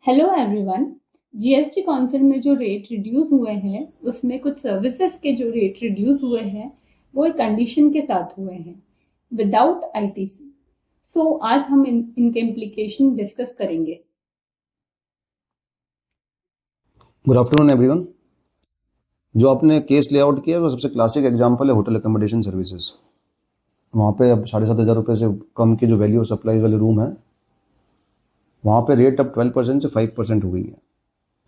Hello everyone. GST council में जो rate reduce हुए हैं उसमें कुछ सर्विसेज के जो रेट रिड्यूस हुए हैं वो एक कंडीशन के साथ हुए हैं, विदाउट आईटीसी। सो आज हम इनके इम्प्लीकेशन डिस्कस करेंगे। Good afternoon everyone. जो आपने केस लेआउट किया वो सबसे क्लासिक एग्जांपल है होटल अकोमोडेशन सर्विसेज। वहाँ पे अब 7,500 रुपये से कम की जो वैल्यू सप्लाई वाले रूम है वहाँ पे रेट अब 12% से 5% हो गई है।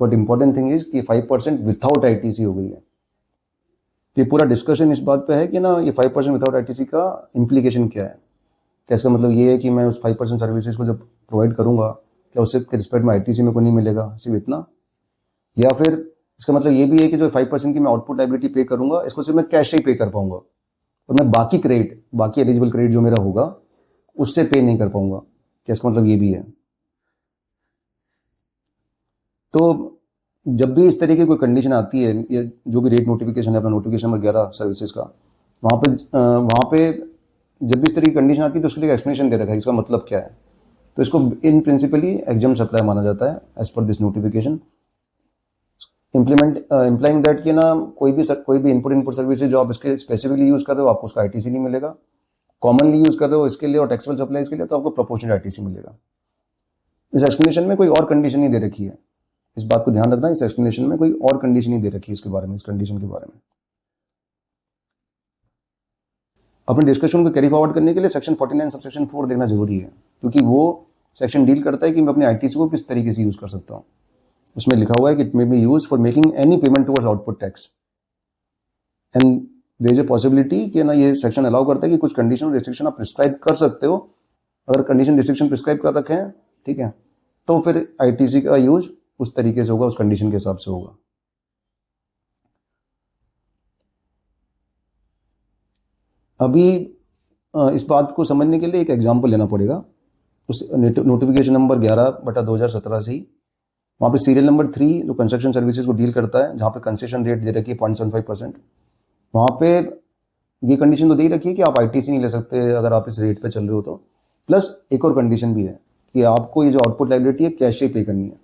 बट इंपॉर्टेंट थिंग इज कि 5% विदाउट आईटीसी हो गई है। तो ये पूरा डिस्कशन इस बात पे है कि ना ये 5% विदाउट आईटीसी का इम्प्लीकेशन क्या है। क्या इसका मतलब ये है कि मैं उस 5% सर्विसेज को जब प्रोवाइड करूँगा क्या उससे रिस्पेक्ट में आईटीसी मेरे को नहीं मिलेगा, सिर्फ इतना? या फिर इसका मतलब ये भी है कि जो 5% की मैं आउटपुट लाइबिलिटी पे करूंगा इसको सिर्फ मैं कैश से ही पे कर पाऊंगा और मैं बाकी एलिजिबल क्रेडिट जो मेरा होगा उससे पे नहीं कर पाऊंगा? क्या इसका मतलब ये भी है? तो जब भी इस तरीके की कोई कंडीशन आती है, ये जो भी रेट नोटिफिकेशन है अपना नोटिफिकेशन नंबर 11 सर्विसेज का, वहाँ पे जब भी इस तरह की कंडीशन आती है तो उसके लिए एक्सप्लेनेशन दे रखा है इसका मतलब क्या है। तो इसको इन प्रिंसिपली एग्जाम सप्लाई माना जाता है as per this notification. Implying that कि ना कोई भी इनपुट सर्विसेज जो आप इसके स्पेसिफिकली यूज कर रहे हो आपको उसका आईटीसी नहीं मिलेगा। कॉमनली यूज कर रहे हो इसके लिए और टैक्सेबल सप्लाईज के लिए तो आपको प्रोपोर्शनल आईटीसी मिलेगा। इस एक्सप्लेनेशन में कोई और कंडीशन नहीं दे रखी है, इस बात को ध्यान रखना। इस एक्सप्लेनेशन में कोई और कंडीशन नहीं दे रखी है इसके बारे में, इस कंडीशन के बारे में। अपने डिस्कशन को कैरी फॉरवर्ड करने के लिए सेक्शन 49 सब सेक्शन 4 देखना जरूरी है, क्योंकि वो सेक्शन डील करता है कि मैं अपने आईटीसी को किस तरीके से यूज कर सकता हूँ। उसमें लिखा हुआ है कि it may be use for making any payment towards output tax and there is a possibility कि ना ये सेक्शन अलाउ करता है कि कुछ कंडीशन और रिस्ट्रिक्शन आप प्रिस्क्राइब कर सकते हो। अगर कंडीशन रिस्ट्रिक्शन प्रिस्क्राइब कर रखे हैं, ठीक है, तो फिर आईटीसी का यूज उस तरीके से होगा, उस कंडीशन के हिसाब से होगा। अभी इस बात को समझने के लिए एक एग्जांपल लेना पड़ेगा उस नोटिफिकेशन नंबर 11/2017 से ही। वहाँ पे सीरियल नंबर 3 जो कंस्ट्रक्शन सर्विसेज को डील करता है, जहाँ पे कंसेशन रेट दे रखी है 0.75%, वहाँ पे ये कंडीशन तो दे रखी है कि आप आईटीसी नहीं ले सकते अगर आप इस रेट पे चल रहे हो तो। प्लस एक और कंडीशन भी है कि आपको ये जो आउटपुट लाइबिलिटी है कैश से पे करनी है।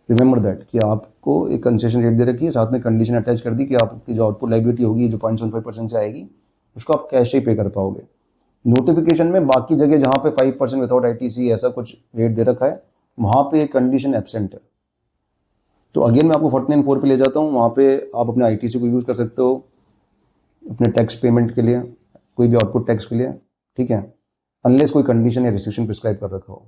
रिमेंबर दैट कि आपको एक कंसेशन रेट दे रखी है, साथ में कंडीशन अटैच कर दी कि आपकी जो आउटपुट लाइबिलिटी होगी जो 0.75% से आएगी उसको आप कैश से पे कर पाओगे। नोटिफिकेशन में बाकी जगह जहाँ पे 5% विदाउट आईटीसी ऐसा कुछ रेट दे रखा है वहाँ पे एक कंडीशन एब्सेंट है। तो अगेन मैं आपको 49(4) पे ले जाता हूँ। वहाँ पे आप अपने आईटीसी को यूज़ कर सकते हो अपने टैक्स पेमेंट के लिए, कोई भी आउटपुट टैक्स के लिए, ठीक है, अनलेस कोई कंडीशन या रिस्ट्रिक्शन प्रिस्क्राइब कर रखा हो।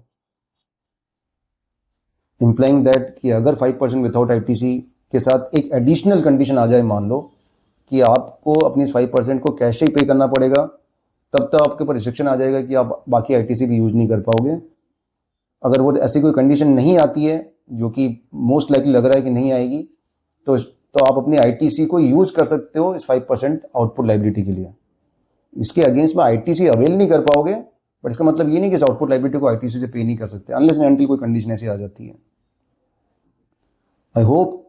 इम्प्लाइंग दैट कि अगर 5% विदाउट आईटीसी के साथ एक एडिशनल कंडीशन आ जाए, मान लो कि आपको अपनी इस 5% को कैश से ही पे करना पड़ेगा, तब तो आपके ऊपर रिस्ट्रिक्शन आ जाएगा कि आप बाकी आईटीसी भी यूज नहीं कर पाओगे। अगर वो ऐसी कोई कंडीशन नहीं आती है, जो कि मोस्ट लाइकली लग रहा है कि नहीं आएगी, तो आप अपनी आईटीसी को यूज कर सकते हो इस 5% आउटपुट लाइबिलिटी के लिए। इसके अगेंस्ट में आईटीसी अवेल नहीं कर पाओगे, बट इसका मतलब ये नहीं कि इस आउटपुट लाइबिलिटी को आईटीसी से पे नहीं कर सकते अनलेस एंड अनटिल कोई कंडीशन ऐसी आ जाती है। आई होप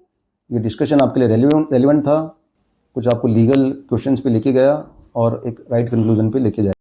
ये डिस्कशन आपके लिए रेलिवेंट था, कुछ आपको लीगल क्वेश्चंस पे लेके गया और एक राइट कंक्लूजन पे लेके जाए।